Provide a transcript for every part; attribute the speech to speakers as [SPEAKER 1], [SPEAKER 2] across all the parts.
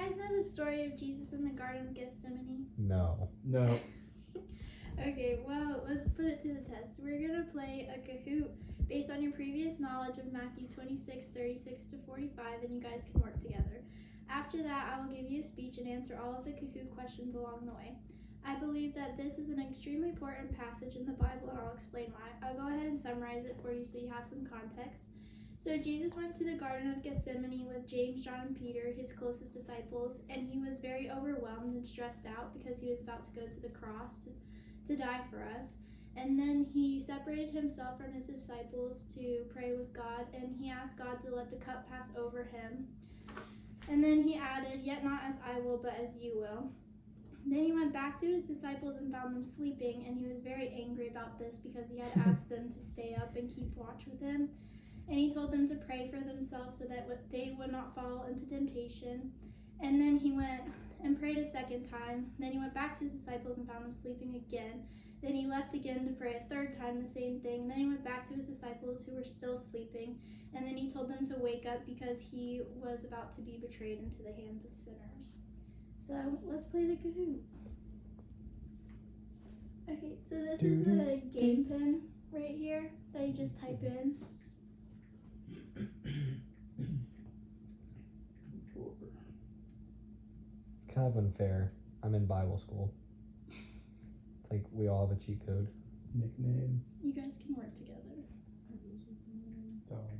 [SPEAKER 1] guys know the story of Jesus in the Garden of Gethsemane?
[SPEAKER 2] No.
[SPEAKER 3] No.
[SPEAKER 1] Okay, well, let's put it to the test. We're going to play a Kahoot based on your previous knowledge of Matthew 26, 36 to 45, and you guys can work together. After that, I will give you a speech and answer all of the Kahoot questions along the way. I believe that this is an extremely important passage in the Bible, and I'll explain why. I'll go ahead and summarize it for you so you have some context. So Jesus went to the Garden of Gethsemane with James, John, and Peter, his closest disciples, and he was very overwhelmed and stressed out because he was about to go to the cross to die for us. And then he separated himself from his disciples to pray with God, and he asked God to let the cup pass over him. And then he added, "Yet not as I will, but as you will." Then he went back to his disciples and found them sleeping, and he was very angry about this because he had asked them to stay up and keep watch with him. And he told them to pray for themselves so that they would not fall into temptation. And then he went and prayed a second time. Then he went back to his disciples and found them sleeping again. Then he left again to pray a third time, the same thing. Then he went back to his disciples who were still sleeping. And then he told them to wake up because he was about to be betrayed into the hands of sinners. So let's play the Kahoot. Okay, so this is the game pin right here that you just type in.
[SPEAKER 2] It's kind of unfair. I'm in Bible school. It's like we all have a cheat code.
[SPEAKER 3] Nickname.
[SPEAKER 1] You guys can work together.
[SPEAKER 3] Alright.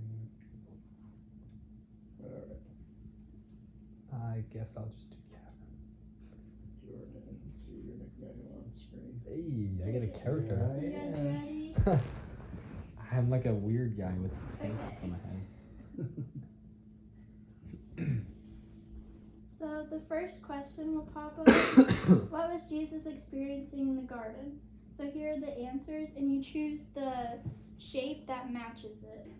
[SPEAKER 2] I guess I'll just do Kevin.
[SPEAKER 3] Jordan. See your nickname on screen.
[SPEAKER 2] Hey, I get a character.
[SPEAKER 1] You guys ready?
[SPEAKER 2] I'm like a weird guy with paintbrush on my head.
[SPEAKER 1] So the first question will pop up. What was Jesus experiencing in the garden? So here are the answers, and you choose the shape that matches it.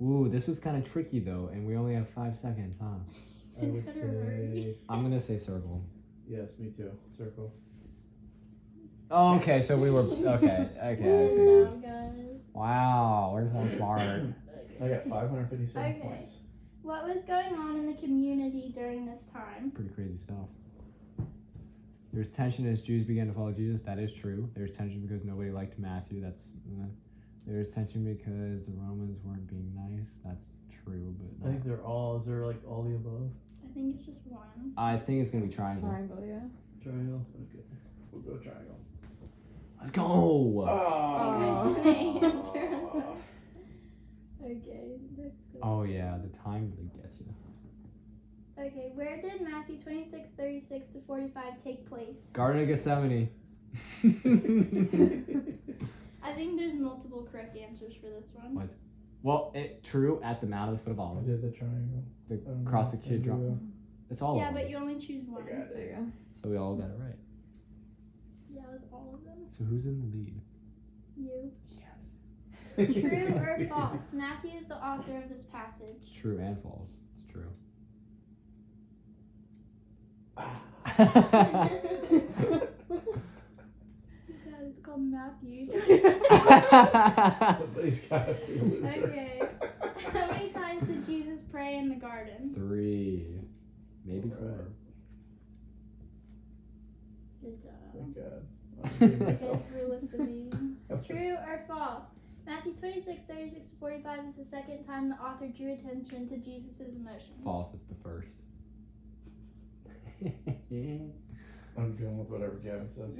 [SPEAKER 2] Ooh, this was kind of tricky though, and we only have 5 seconds, huh?
[SPEAKER 3] I would say.
[SPEAKER 2] I'm gonna say circle.
[SPEAKER 3] Yes, me too. Circle.
[SPEAKER 2] Oh, okay, so we were okay.
[SPEAKER 1] Good job, guys.
[SPEAKER 2] Wow, we're so smart.
[SPEAKER 3] I got 557
[SPEAKER 1] Okay.
[SPEAKER 3] points.
[SPEAKER 1] What was going on in the community during this time?
[SPEAKER 2] Pretty crazy stuff. There's tension as Jews began to follow Jesus. That is true. There's tension because nobody liked Matthew. That's. There's tension because the Romans weren't being nice. That's true, but.
[SPEAKER 3] I think they're all. Is there like all the above?
[SPEAKER 1] I think it's just one.
[SPEAKER 2] I think it's gonna be triangle.
[SPEAKER 4] Triangle, yeah.
[SPEAKER 3] Triangle. Okay. We'll go triangle.
[SPEAKER 2] Let's go.
[SPEAKER 3] Oh.
[SPEAKER 1] Guys didn't answer. Okay, next question.
[SPEAKER 2] Oh yeah, the time really gets you.
[SPEAKER 1] Okay, where did Matthew 26, 36 to 45 take place?
[SPEAKER 2] Garden of Gethsemane.
[SPEAKER 1] I think there's multiple correct answers for this one.
[SPEAKER 2] What? Well, true at the Mount of the Foot of
[SPEAKER 3] I
[SPEAKER 2] Olives.
[SPEAKER 3] did the triangle.
[SPEAKER 2] The cross the kid drop. It's all
[SPEAKER 1] Yeah,
[SPEAKER 2] of
[SPEAKER 1] but
[SPEAKER 2] them.
[SPEAKER 1] you only choose one.
[SPEAKER 3] I got
[SPEAKER 4] There
[SPEAKER 3] it.
[SPEAKER 4] you go.
[SPEAKER 2] So we all got it right.
[SPEAKER 1] Yeah, it was all of them.
[SPEAKER 2] So who's in the lead?
[SPEAKER 1] You.
[SPEAKER 2] Yes.
[SPEAKER 1] True or false? Matthew is the author of this passage.
[SPEAKER 2] True and false. It's true.
[SPEAKER 1] God, it's called Matthew.
[SPEAKER 3] Somebody's got to be a loser.
[SPEAKER 1] Okay. How many times did Jesus pray in the garden?
[SPEAKER 2] 3, maybe 4.
[SPEAKER 3] Alright.
[SPEAKER 1] Good job.
[SPEAKER 3] Thank God. I'm doing
[SPEAKER 1] Okay,
[SPEAKER 3] myself.
[SPEAKER 1] for listening.
[SPEAKER 3] I'm
[SPEAKER 1] True
[SPEAKER 3] just-
[SPEAKER 1] or false? Matthew 26, 36 to 45 is the second time the author drew attention to Jesus' emotions.
[SPEAKER 2] False is the first.
[SPEAKER 3] I'm going with whatever Gavin says.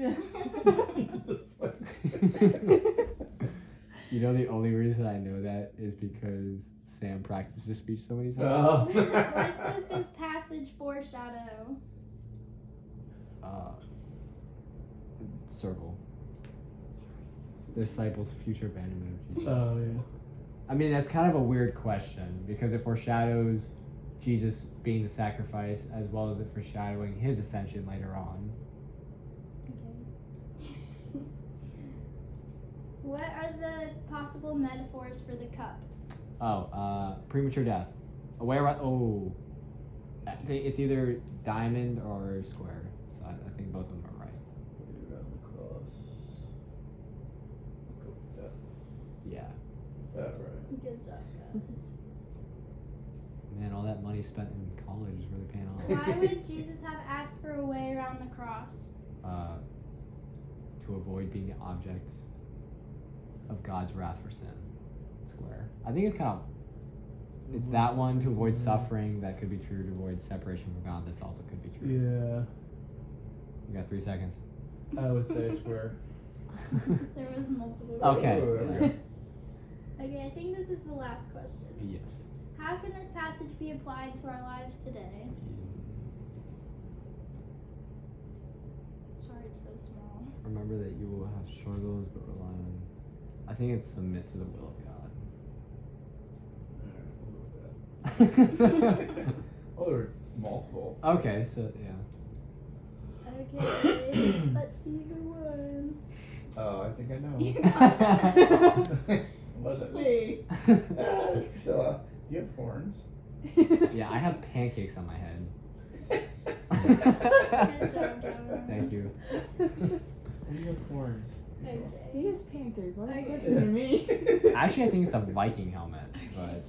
[SPEAKER 3] Just play.
[SPEAKER 2] You know, the only reason I know that is because Sam practiced this speech so many times.
[SPEAKER 3] Oh.
[SPEAKER 1] What does this passage foreshadow?
[SPEAKER 2] Circle. Disciples' future abandonment of Jesus.
[SPEAKER 3] Oh, yeah.
[SPEAKER 2] I mean, that's kind of a weird question because it foreshadows Jesus being the sacrifice as well as it foreshadowing his ascension later on.
[SPEAKER 1] Okay. What are the possible metaphors for the cup?
[SPEAKER 2] Premature death. Away around. Oh, I think it's either diamond or square. So I think both of them are right.
[SPEAKER 3] Around the cross. Go with that.
[SPEAKER 2] Yeah.
[SPEAKER 3] That right.
[SPEAKER 1] Good job, guys.
[SPEAKER 2] money spent in college is really paying off.
[SPEAKER 1] Why would Jesus have asked for a way around the cross?
[SPEAKER 2] To avoid being the object of God's wrath for sin. Square. I think it's kind of. It's that one to avoid suffering. That could be true. To avoid separation from God. That's also could be true.
[SPEAKER 3] Yeah.
[SPEAKER 2] You got 3 seconds.
[SPEAKER 3] I would say square.
[SPEAKER 1] There was multiple.
[SPEAKER 2] Okay.
[SPEAKER 3] Oh, there we go.
[SPEAKER 1] Okay, I think this is the last question.
[SPEAKER 2] Yes.
[SPEAKER 1] How can this passage be applied to our lives today? Sorry, it's so small.
[SPEAKER 2] Remember that you will have struggles, but rely on. I think it's submit to the will of
[SPEAKER 3] Alright, we'll go with that. Oh, there were multiple.
[SPEAKER 2] God. Okay, so yeah.
[SPEAKER 1] Okay, let's see who won.
[SPEAKER 3] Oh, I think I know.
[SPEAKER 1] Yeah.
[SPEAKER 3] Wasn't me. Priscilla, do you have horns?
[SPEAKER 2] Yeah, I have pancakes on my head.
[SPEAKER 1] Good job, Jonah.
[SPEAKER 2] Thank you.
[SPEAKER 3] You have horns.
[SPEAKER 1] Okay.
[SPEAKER 4] He has pancakes. Why are you
[SPEAKER 1] Okay.
[SPEAKER 4] questioning me?
[SPEAKER 2] Actually, I think it's a Viking helmet, but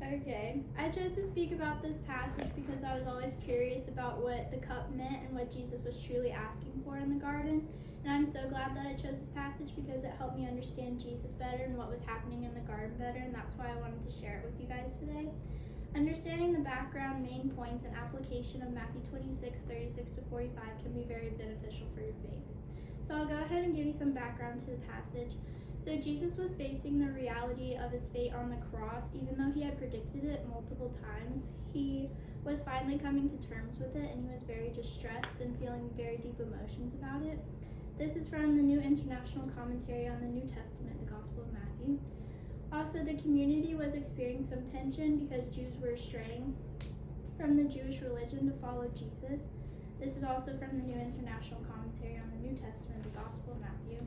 [SPEAKER 1] Okay, I chose to speak about this passage because I was always curious about what the cup meant and what Jesus was truly asking for in the garden. And I'm so glad that I chose this passage because it helped me understand Jesus better and what was happening in the garden better, and that's why I wanted to share it with you guys today. Understanding the background, main points, and application of Matthew 26:36-45 can be very beneficial for your faith. So I'll go ahead and give you some background to the passage. So Jesus was facing the reality of his fate on the cross. Even though he had predicted it multiple times, he was finally coming to terms with it, and he was very distressed and feeling very deep emotions about it. This is from the New International Commentary on the New Testament, the Gospel of Matthew. Also, the community was experiencing some tension because Jews were straying from the Jewish religion to follow Jesus. This is also from the New International Commentary on the New Testament, the Gospel of Matthew.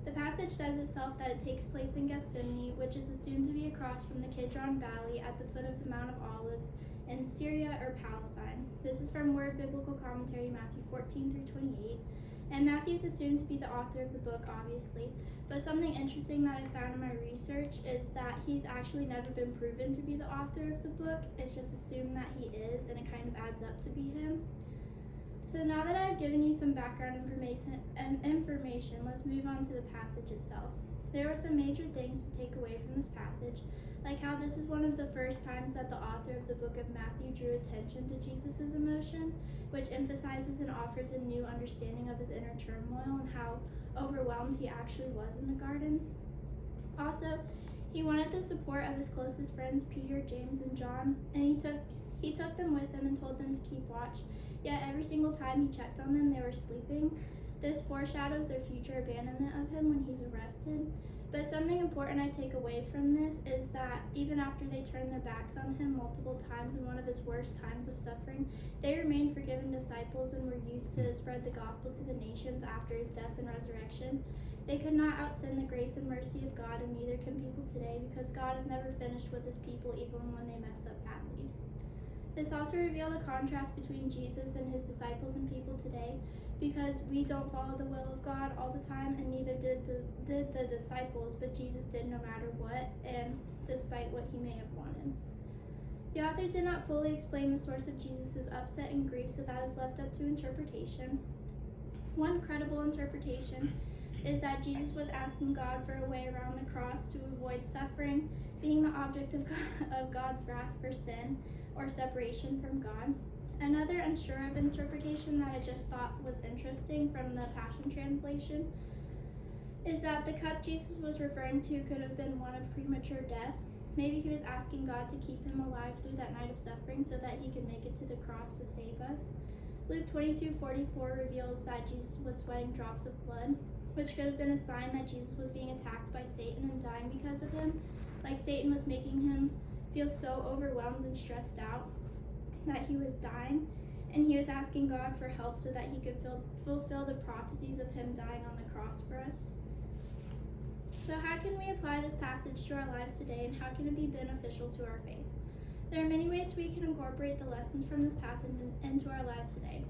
[SPEAKER 1] The passage says itself that it takes place in Gethsemane, which is assumed to be across from the Kidron Valley at the foot of the Mount of Olives in Syria or Palestine. This is from Word Biblical Commentary, Matthew 14-28. And Matthew is assumed to be the author of the book, obviously. But something interesting that I found in my research is that he's actually never been proven to be the author of the book. It's just assumed that he is, and it kind of adds up to be him. So now that I've given you some background information, let's move on to the passage itself. There are some major things to take away from this passage, like how this is one of the first times that the author of the book of Matthew drew attention to Jesus' emotion, which emphasizes and offers a new understanding of his inner turmoil and how overwhelmed he actually was in the garden. Also, he wanted the support of his closest friends, Peter, James, and John, and he took them with him and told them to keep watch. Yet every single time he checked on them, they were sleeping. This foreshadows their future abandonment of him when he's arrested. But something important I take away from this is that even after they turned their backs on him multiple times in one of his worst times of suffering, they remained forgiven disciples and were used to spread the gospel to the nations after his death and resurrection. They could not outsin the grace and mercy of God, and neither can people today, because God is never finished with his people even when they mess up badly. This also revealed a contrast between Jesus and his disciples and people today, because we don't follow the will of God all the time, and neither did the disciples, but Jesus did no matter what, and despite what he may have wanted. The author did not fully explain the source of Jesus' upset and grief, so that is left up to interpretation. One credible interpretation is that Jesus was asking God for a way around the cross to avoid suffering, being the object of God's wrath for sin or separation from God. Another unsure of interpretation that I just thought was interesting from the Passion Translation is that the cup Jesus was referring to could have been one of premature death. Maybe he was asking God to keep him alive through that night of suffering so that he could make it to the cross to save us. Luke 22:44 reveals that Jesus was sweating drops of blood, which could have been a sign that Jesus was being attacked by Satan and dying because of him, like Satan was making him feel so overwhelmed and stressed out that he was dying, and he was asking God for help so that he could fulfill the prophecies of him dying on the cross for us. So how can we apply this passage to our lives today, and how can it be beneficial to our faith? There are many ways we can incorporate the lessons from this passage into our lives today.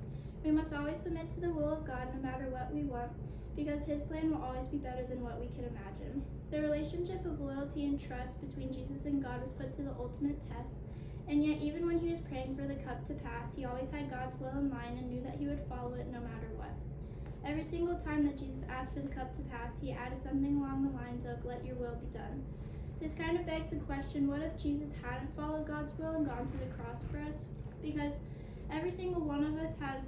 [SPEAKER 1] We must always submit to the will of God no matter what we want, because his plan will always be better than what we can imagine. The relationship of loyalty and trust between Jesus and God was put to the ultimate test, And yet, even when he was praying for the cup to pass, he always had God's will in mind and knew that he would follow it no matter what. Every single time that Jesus asked for the cup to pass, he added something along the lines of, "Let your will be done." This kind of begs the question, what if Jesus hadn't followed God's will and gone to the cross for us? Because every single one of us has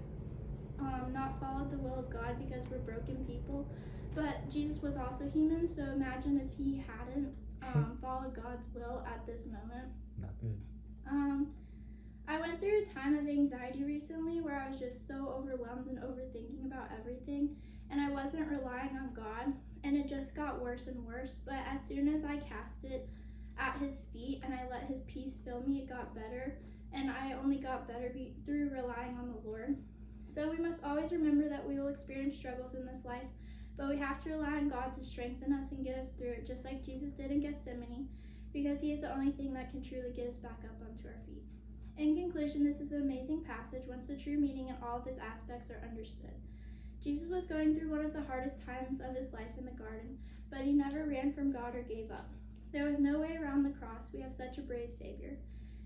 [SPEAKER 1] not followed the will of God because we're broken people, but Jesus was also human, so imagine if he hadn't followed God's will at this moment.
[SPEAKER 2] Not good.
[SPEAKER 1] I went through a time of anxiety recently where I was just so overwhelmed and overthinking about everything, and I wasn't relying on God, and it just got worse and worse. But as soon as I cast it at his feet and I let his peace fill me, it got better, and I only got better through relying on the Lord. So we must always remember that we will experience struggles in this life, but we have to rely on God to strengthen us and get us through it, just like Jesus did in Gethsemane, because he is the only thing that can truly get us back up onto our feet. In conclusion, this is an amazing passage once the true meaning and all of its aspects are understood. Jesus was going through one of the hardest times of his life in the garden, but he never ran from God or gave up. There was no way around the cross. We have such a brave Savior.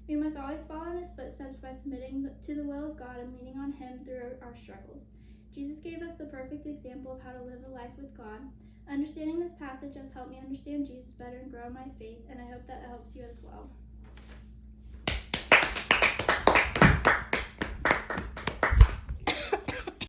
[SPEAKER 1] We must always follow in his footsteps by submitting to the will of God and leaning on him through our struggles. Jesus gave us the perfect example of how to live a life with God. Understanding this passage has helped me understand Jesus better and grow in my faith, and I hope that it helps you as well.